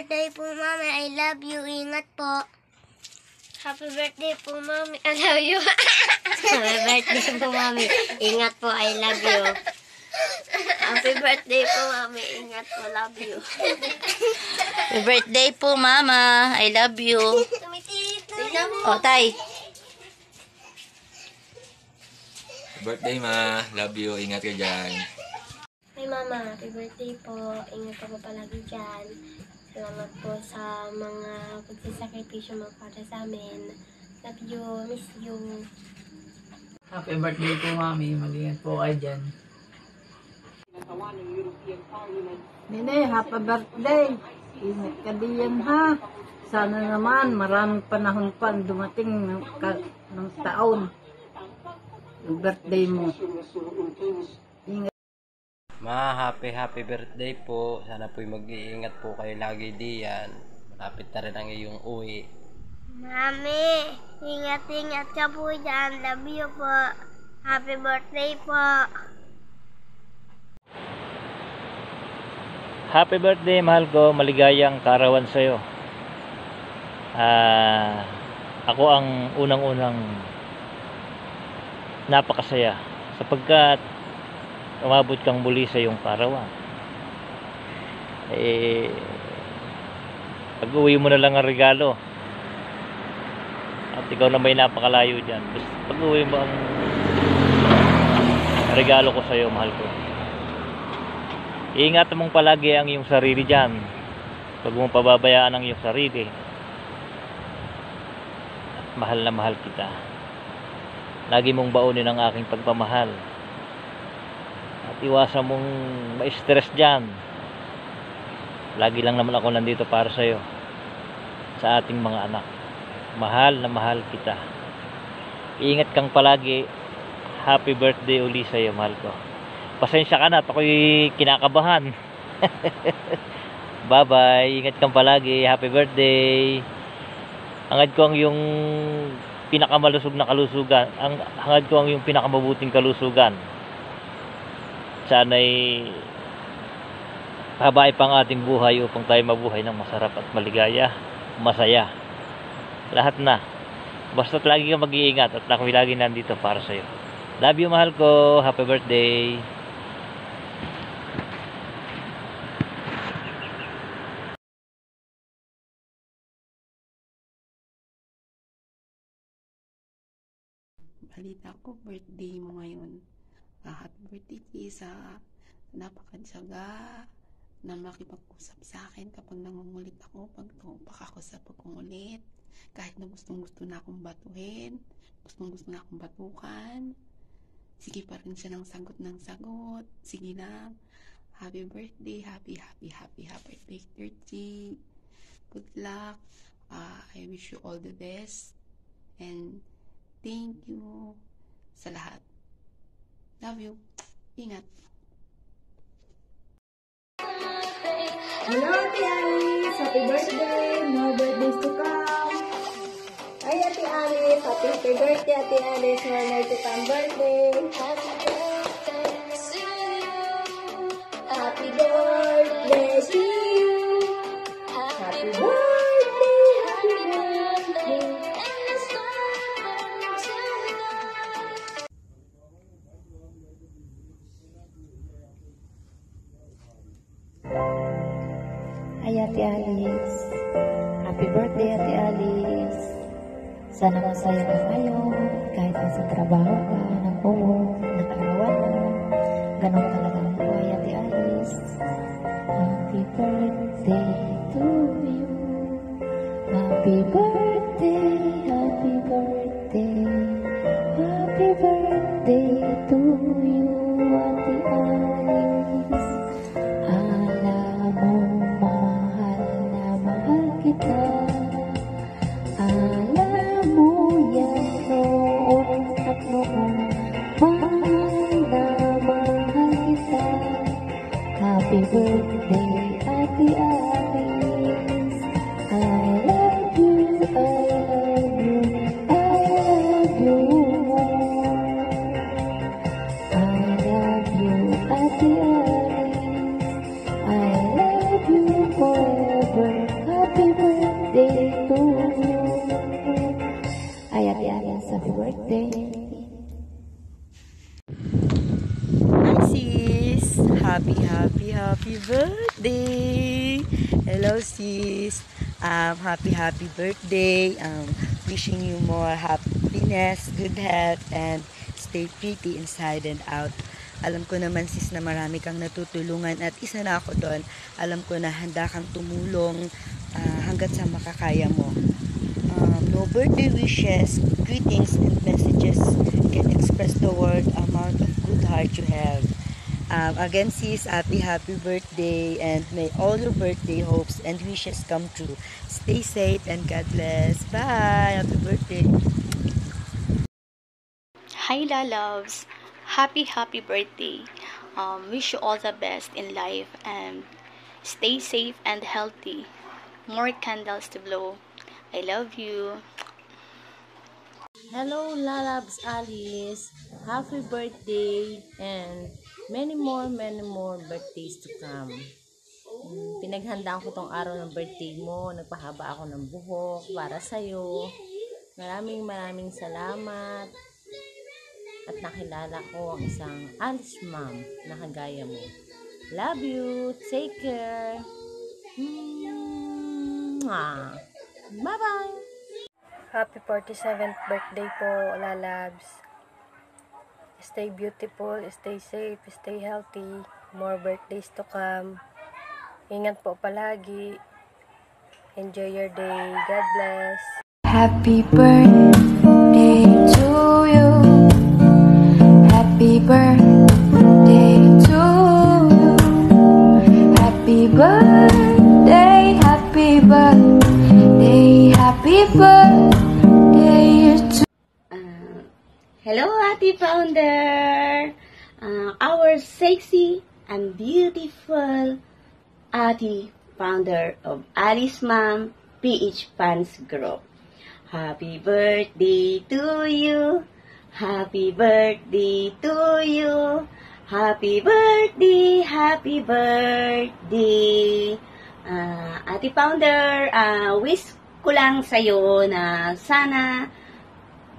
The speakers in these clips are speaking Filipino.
birthday po, Mami. I love you. Ingat po. Happy birthday po, Mami. I love you. Happy birthday po, Mami. Ingat po. I love you. Happy birthday po, Mami. Ingat po. Love you. Happy birthday po, Mama. I love you. O, Tay. Birthday, Ma. Love you. Ingat ka dyan. Hi, Mama. Happy birthday po. Ingat po palagi dyan. Salamat po sa mga pagsasakripisyo mo para sa amin. Love you. Miss you. Happy birthday po, Mami. Mag-ingat po kayo dyan. Nene, happy birthday. Ingat ka diyan, ha. Sana naman maraming panahon pa dumating ng taon. Yung birthday mo. Ingat. Ma, happy birthday po. Sana po'y mag-iingat po kayo lagi diyan. Malapit na rin ang iyong uwi. Mami, ingat-ingat ka po dyan. Love you po. Happy birthday po. Happy birthday, mahal ko. Maligayang karawan sa'yo. Ako ang unang-unang napakasaya sapagkat umabot kang muli sa iyong karawan. Pag-uwi mo na lang ang regalo at ikaw na may napakalayo dyan. Pag-uwi mo ang regalo ko sa iyo, mahal ko. Iingatan mong palagi ang iyong sarili dyan. Huwag mong pababayaan ang iyong sarili. At mahal na mahal kita. Lagi mong baunin ang aking pagpamahal. At iwasan mong ma-stress dyan. Lagi lang naman ako nandito para sa iyo. Sa ating mga anak. Mahal na mahal kita. Iingat kang palagi. Happy birthday uli sa iyo, mahal ko. Pasensya ka na at ako'y kinakabahan. Bye bye. Ingat kang palagi. Happy birthday. Hangad ko ang yung pinakamalusog na kalusugan. Hangad ko ang yung pinakamabuting kalusugan. Sana'y habain pang ating buhay upang tayo mabuhay ng masarap at maligaya. Masaya. Lahat na. Basta't lagi kang mag-iingat at ako'y lagi nandito para sa'yo. Love you, mahal ko. Happy birthday. Balita ko, birthday mo ngayon. Happy birthday, Kisa. Napakadyaga na makipag-usap sa akin kapag nangungulit ako. Pag tupak ako sa pagkungulit. Kahit na gustong-gusto na akong batuhin. Gustong-gusto na akong batukan. Sige pa rin siya ng sagot. Sige lang. Happy birthday. Happy birthday, 30. Good luck. I wish you all the best. And thank you sa lahat. Love you. Ingat. Hello, Ate Alice. Happy birthday. More birthdays to come. Hi, Ate Alice. Happy birthday, Ate Alice. More to come birthday. Happy birthday to you. Happy birthday to you. Happy birthday. Happy birthday. Hi, Ate Alice. Happy birthday, Ate Alice. Sana masaya ka ngayon. Kahit nasa trabaho ka, nag-work, nag-arawan mo. Ganon talaga ng buhay, Ate Alice. Happy birthday to you. Happy birthday, happy birthday. Happy birthday to you, Ate Alice. Alam mo, mahal na mahal kita. Alam mo yan noon at noon. Mahal na mahal kita. Happy birthday, Ate Alice. I love you. Happy birthday! Hello, sis. Happy birthday. Wishing you more happiness, good health, and stay pretty inside and out. Alam ko naman, sis, na marami kang natutulungan at isa na ako doon. Alam ko na handa kang tumulong hanggat sa makakaya mo. No birthday wishes, greetings, and messages can express the word amount of good heart you have. Again, sis, happy birthday, and may all your birthday hopes and wishes come true. Stay safe and God bless. Bye! Happy birthday! Hi, loves! Happy birthday! Wish you all the best in life and stay safe and healthy. More candles to blow. I love you. Hello, Lalabs Alice. Happy birthday and many more birthdays to come. Pinaghandaan ko tong araw ng birthday mo. Nagpahaba ako ng buhok para sa'yo. Maraming salamat. At nakilala ko ang isang Alice mom na kagaya mo. Love you. Take care. Bye-bye. Happy 47th birthday po, Lalabs. Stay beautiful, stay safe, stay healthy. More birthdays to come. Ingat po palagi. Enjoy your day. God bless. Happy birthday to you. Happy birthday to you. Happy birthday, happy birthday, happy birthday to Hello, Ate Founder! Our sexy and beautiful Ate Founder of Alice Mom PH Fans Group. Happy birthday to you! Happy birthday to you! Happy birthday! Happy birthday! Ate Founder, wish ko lang sa'yo na sana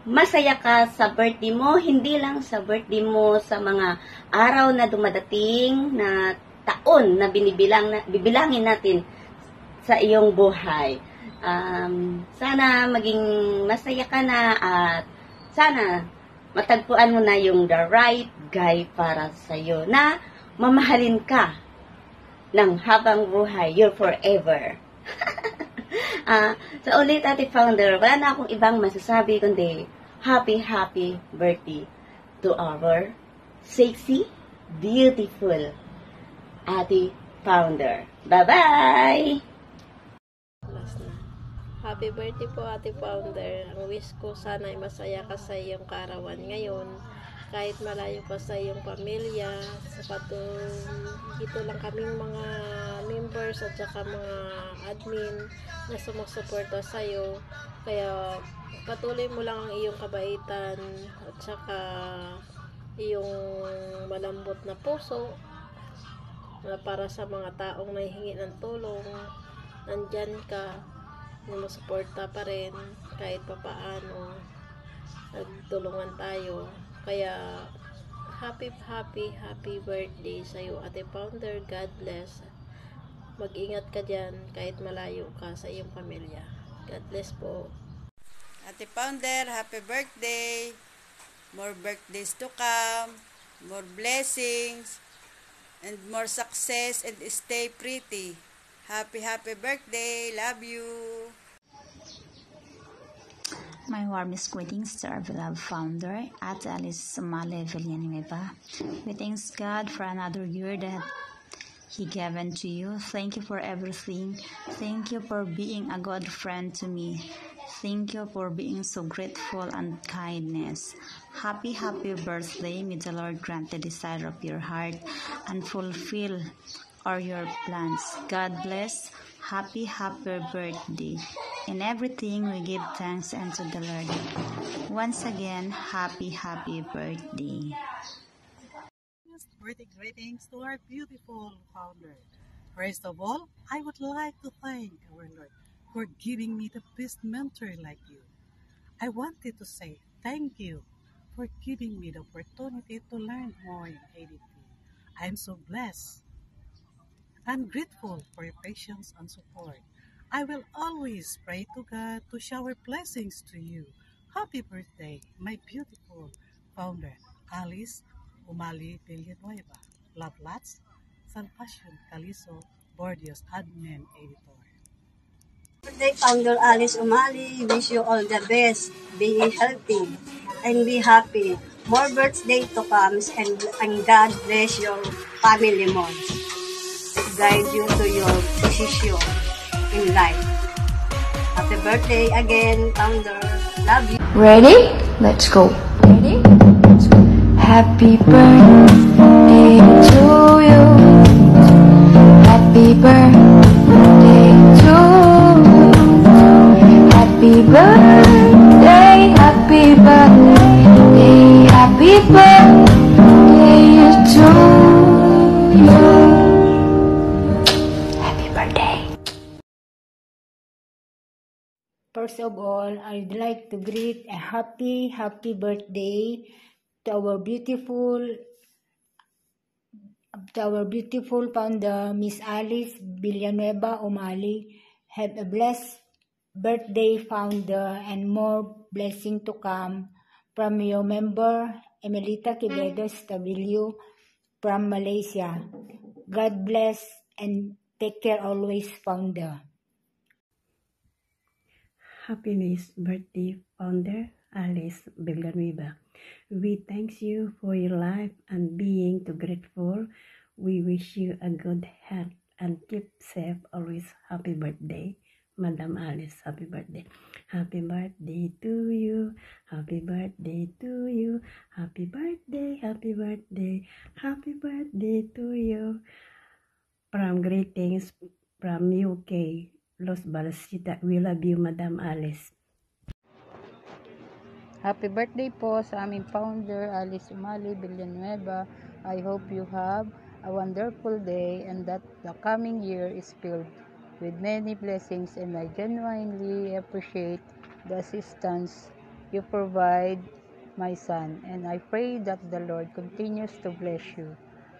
masaya ka sa birthday mo, hindi lang sa birthday mo, sa mga araw na dumadating na taon na bibilangin natin sa iyong buhay. Sana maging masaya ka na at sana matagpuan mo na yung the right guy para sa'yo na mamahalin ka ng habang buhay, you're forever. So ulit, Ate Founder, wala na akong ibang masasabi kundi happy birthday to our sexy, beautiful Ate Founder. Bye-bye! Happy birthday po, Ate Founder. Ang wish ko sana ay masaya ka sa iyong karawan ngayon. Kahit malayo pa sa iyong pamilya, dito lang kaming mga members at saka mga admin na sumusuporta sa iyo. Kaya patuloy mo lang ang iyong kabaitan at saka iyong malambot na puso para sa mga taong nahihingi ng tulong. Nandyan ka, sumusuporta pa rin kahit papaano. Nagtulungan tayo. Kaya happy birthday sa iyo, Ate Founder. God bless. Mag-ingat ka dyan kahit malayo ka sa iyong pamilya. God bless po. Ate Founder, happy birthday. More birthdays to come. More blessings. And more success. And stay pretty. Happy birthday. Love you. My warmest greetings to our beloved founder, at Alice Somale Villanueva. We thank God for another year that He given to you. Thank you for everything. Thank you for being a good friend to me. Thank you for being so grateful and kindness. Happy birthday. May the Lord grant the desire of your heart and fulfill all your plans. God bless. Happy birthday. In everything we give thanks unto the Lord. Once again, happy birthday. Birthday greetings to our beautiful founder. First of all, I would like to thank our Lord for giving me the best mentor like you. I wanted to say thank you for giving me the opportunity to learn more in ADP. I'm so blessed I'm grateful for your patience and support. I will always pray to God to shower blessings to you. Happy birthday, my beautiful founder, Alice Umali Villanueva. Love lots, Salvacion Caliso, Bordios Admin Editor. Birthday founder Alice Umali, wish you all the best. Be healthy and be happy. More birthday to come and God bless your family more. Guide you to your position in life. Happy birthday again, founder. Love you. Ready? Let's go. Ready? Let's go. Happy birthday to you. Happy birthday to you. Happy birthday, happy birthday, happy birthday to you. Happy birthday. First of all, I'd like to greet a happy birthday to our beautiful founder, Miss Alice Villanueva Umali. Have a blessed birthday, founder, and more blessing to come from your member, Emelita Quevedo SW from Malaysia. God bless and take care always, founder. Happiness birthday, founder Alice Villanueva. We thank you for your life and being too grateful. We wish you a good health and keep safe always. Happy birthday, Madam Alice. Happy birthday. Happy birthday to you. Happy birthday to you. Happy birthday, happy birthday, happy birthday to you. From greetings from UK. Los Balasita, we love you, Madam Alice. Happy birthday po sa aming founder, Alice Umali Villanueva. I hope you have a wonderful day and that the coming year is filled with many blessings, and I genuinely appreciate the assistance you provide my son, and I pray that the Lord continues to bless you.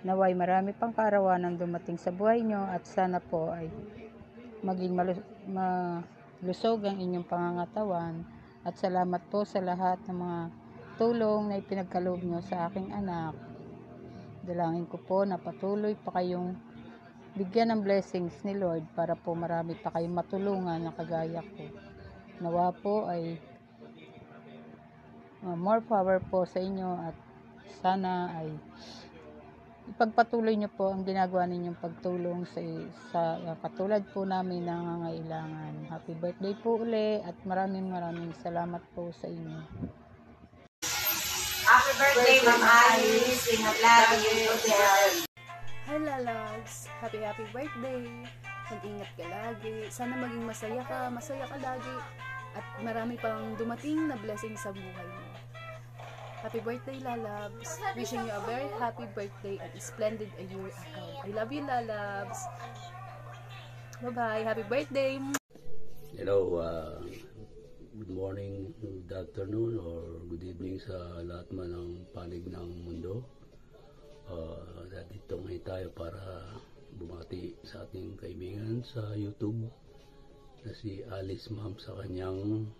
Naway marami pang kaarawan ang dumating sa buhay nyo at sana po ay maging malusog ang inyong pangangatawan, at salamat po sa lahat ng mga tulong na ipinagkaloob nyo sa aking anak. Dalangin ko po na patuloy pa kayong bigyan ng blessings ni Lord para po marami pa kayong matulungan na kagaya ko. Nawa po ay more power po sa inyo, at sana ay ipagpatuloy nyo po ang ginagawa ninyong pagtulong sa katulad po namin na nangangailangan. Happy birthday po uli at maraming salamat po sa inyo. Happy birthday, Ma'am Alice. Ingat lagi. Hi, Lalags. Happy birthday. Mag-ingat ka lagi. Sana maging masaya ka lagi. At marami pang dumating na blessing sa buhay mo. Happy birthday, Lalabs. Wishing you a very happy birthday and a splendid a year ahead. I love you, Lalabs. Bye-bye. Happy birthday. Hello, good morning, good afternoon, or good evening sa lahat man ng panig ng mundo. Dito ngayon tayo para bumati sa ating kaibigan sa YouTube na si Alice Ma'am sa kanyang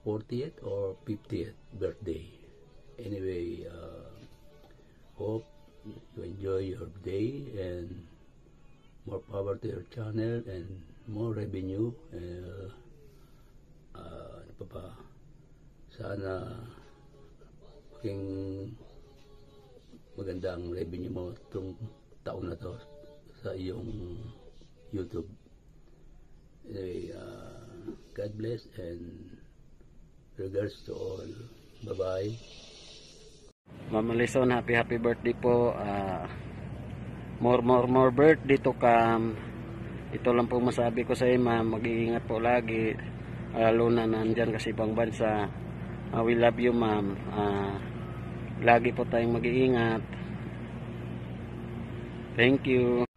40th or 50th birthday. Anyway, hope you enjoy your day and more power to your channel and more revenue. Ano pa ba? Sana maging magandang revenue mo itong taon na to sa iyong YouTube. Anyway, God bless and regards to all. Bye-bye. Ma'am Alison, happy birthday po. More birthday to come. Ito lang po masabi ko sa iyo, ma'am. Mag-iingat po lagi. Lalo na nandyan kasi ibang bansa. We love you, ma'am. Lagi po tayong mag-iingat. Thank you.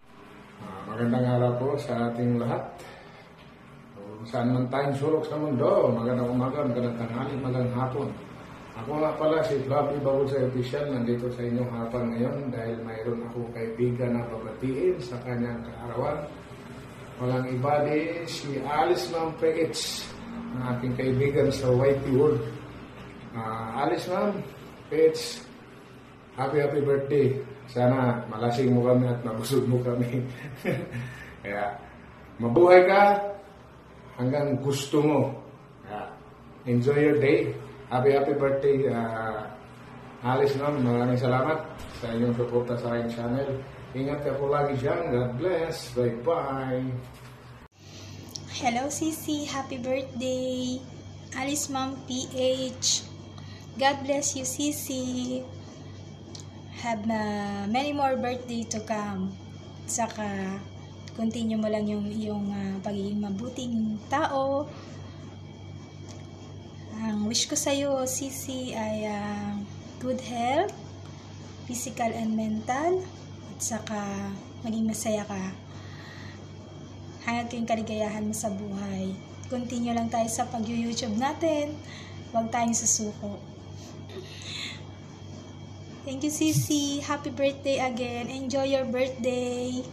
Magandang araw po sa ating lahat. Saan man tayong sulok sa mundo, magandang umaga, magandang tanghali, magandang hapon. Ako nga pala si Fluffy Babulsay Official, nandito sa inyong harapan ngayon dahil mayroon akong kaibigan na babatiin sa kanyang kaarawan. Walang iba di si Alice Ma'am PH, ang aking kaibigan sa Whitey World. Alice Ma'am PH, happy birthday. Sana malasing mo kami at mabusog mo kami. Kaya mabuhay ka hanggang gusto mo. Kaya, enjoy your day. Happy birthday, Alice Ma'am. Maraming salamat sa inyong suporta sa aking channel. Ingat ka po lagi dyan. God bless. Bye-bye. Hello, Sisi. Happy birthday. Alice Ma'am PH. God bless you, Sisi. Have many more birthday to come. Saka, continue mo lang yung pagiging mabuting tao. Ang wish ko sa'yo, Sisi, ay good health, physical and mental, at saka maging masaya ka. Hangad ko yung kaligayahan mo sa buhay. Continue lang tayo sa pag-YouTube natin. Huwag tayong susuko. Thank you, Sisi. Happy birthday again. Enjoy your birthday.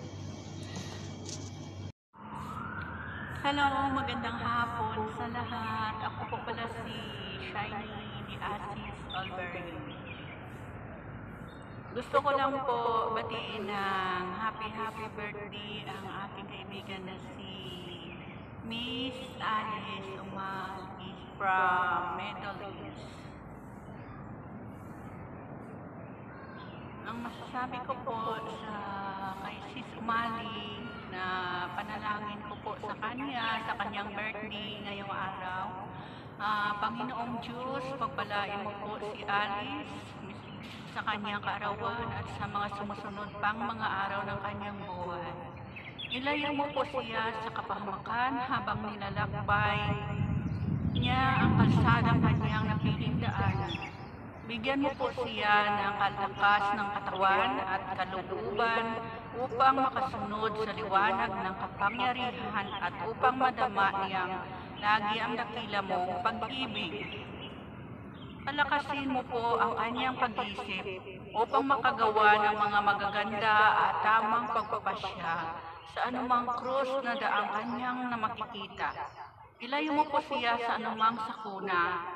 Hello, magandang hapon sa lahat. Ako po pala si Shiny ni Asis Alberto. Gusto ko lang po batiin ng happy birthday ang ating kaibigan na si Miss Alice Umali from Middle East. Ang masasabi ko po sa kay Sis Umali na panalangin ko po sa kanya, sa kanyang birthday ngayong araw. Panginoong Diyos, pagpalain mo po si Alice sa kanyang kaarawan at sa mga sumusunod pang mga araw ng kanyang buhay. Ilayo mo po siya sa kapahamakan habang nilalakbay niya ang kalsadang kanyang napiling daanan. Bigyan mo po siya ng kalakas ng katawan at kalooban upang makasunod sa liwanag ng kapangyarihan at upang madama niyang lagi ang dakila mong pag-ibig. Palakasin mo po ang kanyang pag-isip upang makagawa ng mga magaganda at tamang pagpapasya sa anumang krus na daang kanyang na makikita. Ilayo mo po siya sa anumang sakuna,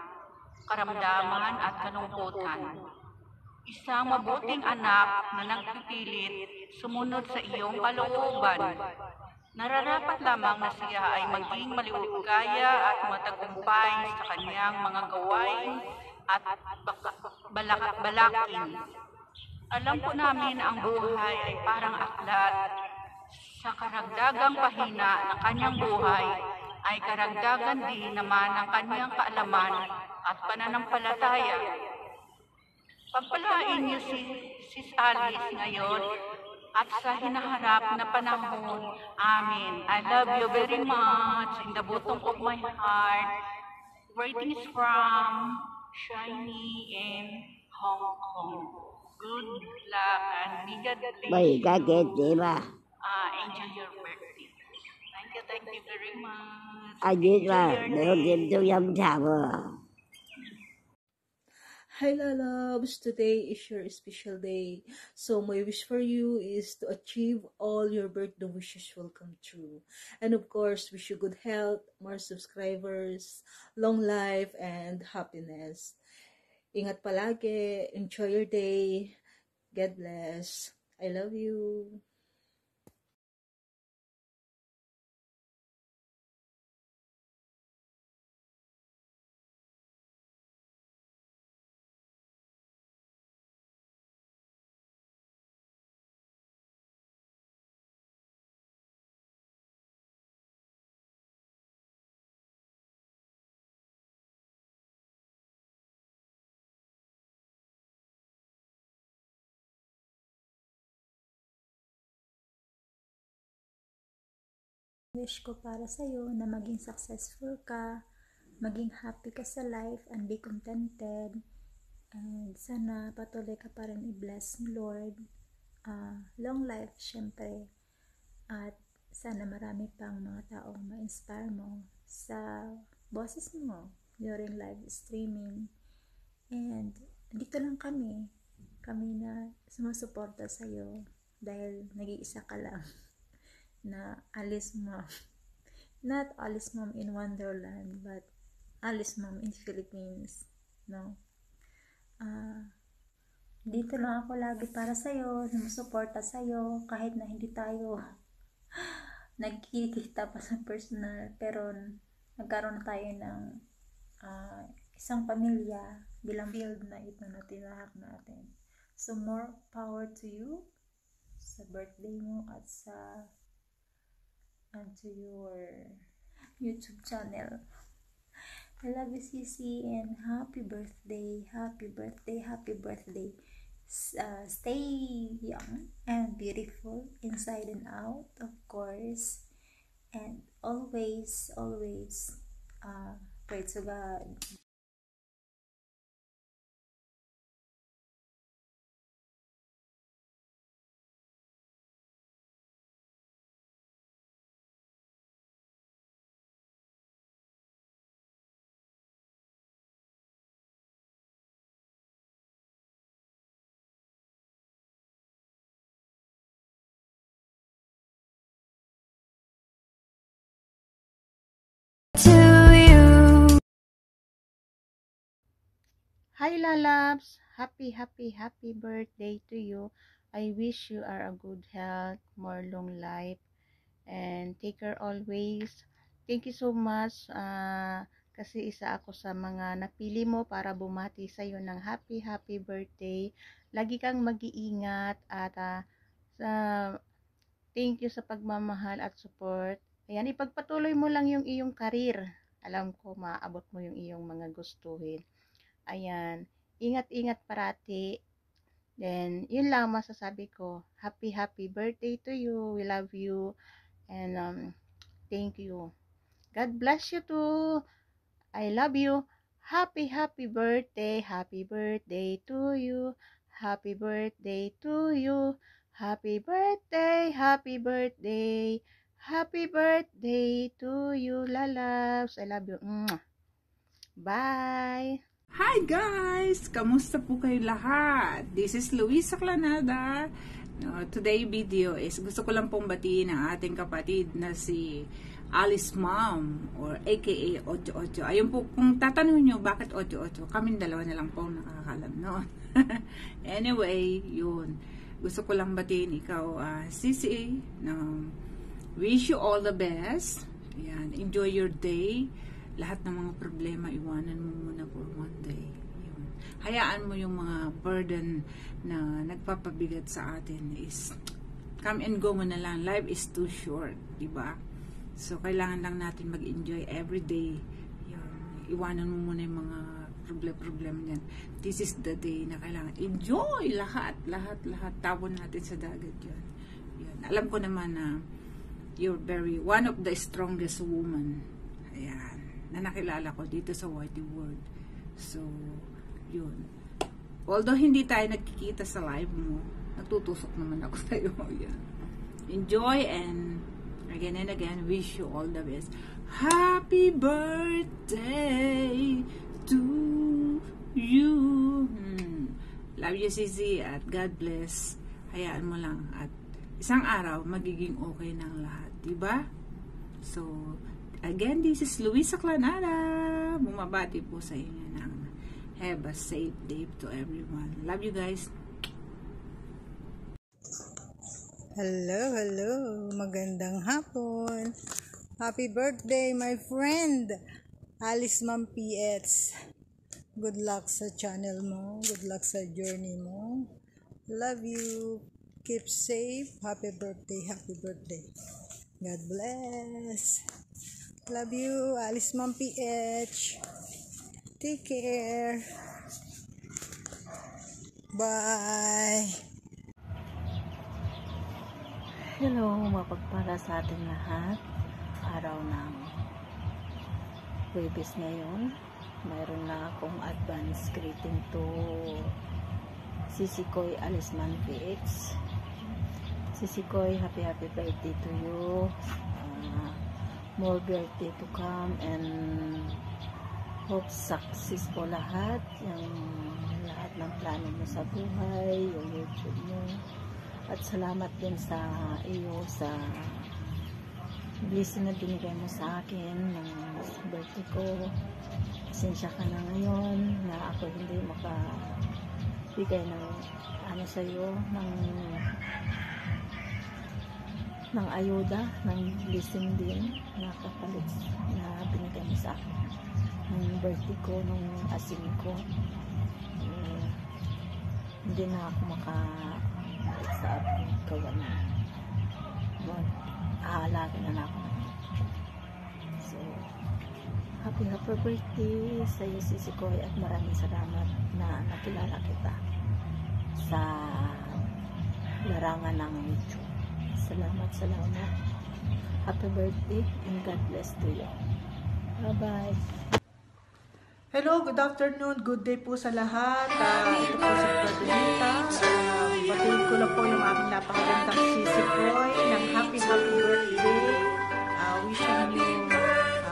karamdaman at kalungkutan. Isang mabuting anak na nagpipilit sumunod sa iyong kalooban. Nararapat lamang na siya ay maging maliwagaya at matagumpay sa kanyang mga gawain at balakin. Alam po namin ang buhay ay parang aklat. Sa karagdagang pahina ng kanyang buhay ay karagdagan din naman ang kanyang kaalaman at pananampalataya. Pagpalain niyo si Sis Alice ngayon at sa hinaharap na panahon. Amen. I love you very much in the bottom of my heart. Greetings from Shiny in Hong Kong. Good luck and may God bless you. Enjoy your birthday. Thank you very much. Enjoy your day. Hi loves, today is your special day. So my wish for you is to achieve all your birthday wishes will come true. And of course, wish you good health, more subscribers, long life, and happiness. Ingat palagi, enjoy your day. God bless. I love you. Wish ko para sa'yo na maging successful ka, maging happy ka sa life and be contented. And sana patuloy ka pa rin i-bless ni Lord. Long life, syempre. At sana marami pang mga taong ma-inspire mo sa boses mo during live streaming. And dito lang kami na sumusuporta sa'yo dahil nag-iisa ka lang na Alice Mom. Not Alice Mom in Wonderland, but Alice Mom in Philippines. No? Dito lang ako lagi para sa'yo, sumusuporta sa'yo, kahit na hindi tayo nagkikita pa sa personal, pero nagkaroon na tayo ng isang pamilya bilang build na ito na tinahak natin. So more power to you sa birthday mo at to your YouTube channel. I love you, Sisi, and happy birthday, happy birthday, happy birthday. Stay young and beautiful inside and out, of course, and always pray to God. Hi lalabs! Happy birthday to you. I wish you are a good health, more long life, and take care always. Thank you so much kasi isa ako sa mga napili mo para bumati sa iyo ng happy birthday. Lagi kang mag-iingat at thank you sa pagmamahal at support. Ayan, ipagpatuloy mo lang yung iyong karir. Alam ko maaabot mo yung iyong mga gustuhin. Ayan, ingat-ingat parati. Then, yun lang masasabi ko. Happy birthday to you. We love you. And thank you. God bless you too. I love you. Happy birthday. Happy birthday to you. Happy birthday to you. Happy birthday. Happy birthday. Happy birthday to you, lalabs. I love you. Bye. Hi guys! Kamusta po kayo lahat? This is Luisa Clanada. Today video is gusto ko lang pong batiin ang ating kapatid na si Alice Mom or aka Ocho Ocho. Ayun po, kung tatanungin nyo bakit Ocho Ocho, kaming dalawa na lang po nakakalam noon. Anyway, yun. Gusto ko lang batiin ikaw, Sisi. Wish you all the best. Ayan, enjoy your day. Lahat ng mga problema, iwanan mo muna for one day. Yun. Hayaan mo yung mga burden na nagpapabigat sa atin is come and go mo na lang. Life is too short, diba? So, kailangan lang natin mag-enjoy every day. Yun. Iwanan mo muna yung mga problema niyan. This is the day na kailangan enjoy lahat. Tawon natin sa dagat yun. Yun. Alam ko naman na you're one of the strongest woman. Ayan. Na nakilala ko dito sa Whitey World. So, yun. Although hindi tayo nagkikita sa live mo, natutusok naman ako sa iyo. Yan. Enjoy and again and again, wish you all the best. Happy birthday to you. Love you, Sisi, at God bless. Hayaan mo lang at isang araw magiging okay na ang lahat, diba? So, again, this is Luisa Clanada. Bumabati po sa inyo ng have a safe day to everyone. Love you guys. Hello. Magandang hapon. Happy birthday, my friend. Alice Mom PX. Good luck sa channel mo. Good luck sa journey mo. Love you. Keep safe. Happy birthday. God bless. Love you, Alice Mom PH. Take care. Bye. Hello, mapagpala sa ating lahat. Araw ng Huwebes ngayon. Mayroon na akong advance greeting to Sisi Koy Alice Mom PX. Sisi Koy, happy birthday to you. More birthday to come and hope success po lahat. Yung lahat ng plano mo sa buhay, yung YouTube mo. At salamat din sa iyo sa blessing na binigay mo sa akin ng birthday ko. Pasensya ka na ngayon na ako hindi makabigay ng ano sa iyo, ng ayuda, ng blessing din na kapalit na binigay mo sa akin ng birthday ko, nung asin ko. Hindi na ako sa ating kawan na aalaga na ako. So happy birthday sa iyo, Sisi Koy, at maraming salamat na nakilala kita sa larangan ng YouTube. Salamat. Happy birthday and God bless to you. Bye-bye. Hello, good afternoon, good day po sa lahat. Ito po si Pradonita. Patuloy ko lang po yung aking napakagandang Sisi Koy ng happy birthday. Wishing you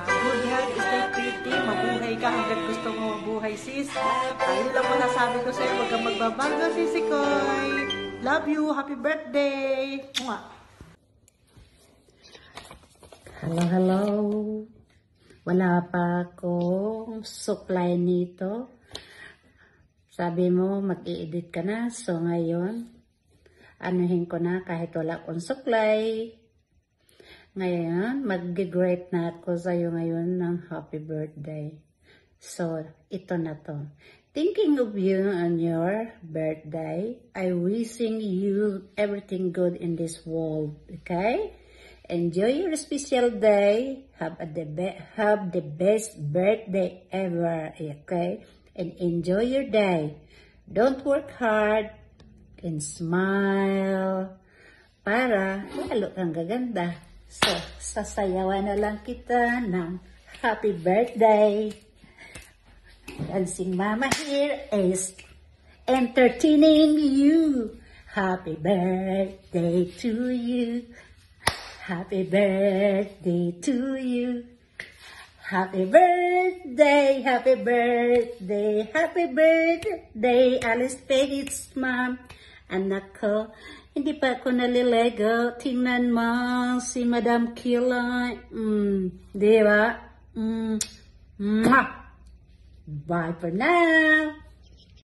good health, stay pretty, mabuhay ka hanggang gusto mo mabuhay, sis. Yun lang po nasabi ko sa'yo, huwag kang magbabago, Sisi Koy. Love you, happy birthday. Hello. Wala pa akong supply nito. Sabi mo, mag-i-edit ka na. So, ngayon, anuhin ko na kahit wala akong supply. Ngayon, mag-greet na ako sa'yo ngayon ng happy birthday. So, ito na to. Thinking of you on your birthday, I wishing you everything good in this world. Okay? Enjoy your special day. Have the best birthday ever, okay? And enjoy your day. Don't work hard and smile para lalo kang gaganda. So, sasayawan na lang kita ng happy birthday. Dancing Mama here is entertaining you. Happy birthday to you. Happy birthday to you. Happy birthday, happy birthday, happy birthday, Alice Peggy's mom. Anak ko, hindi pa ako nalilego. Tingnan mo si Madam Kilay. Di ba? Bye for now.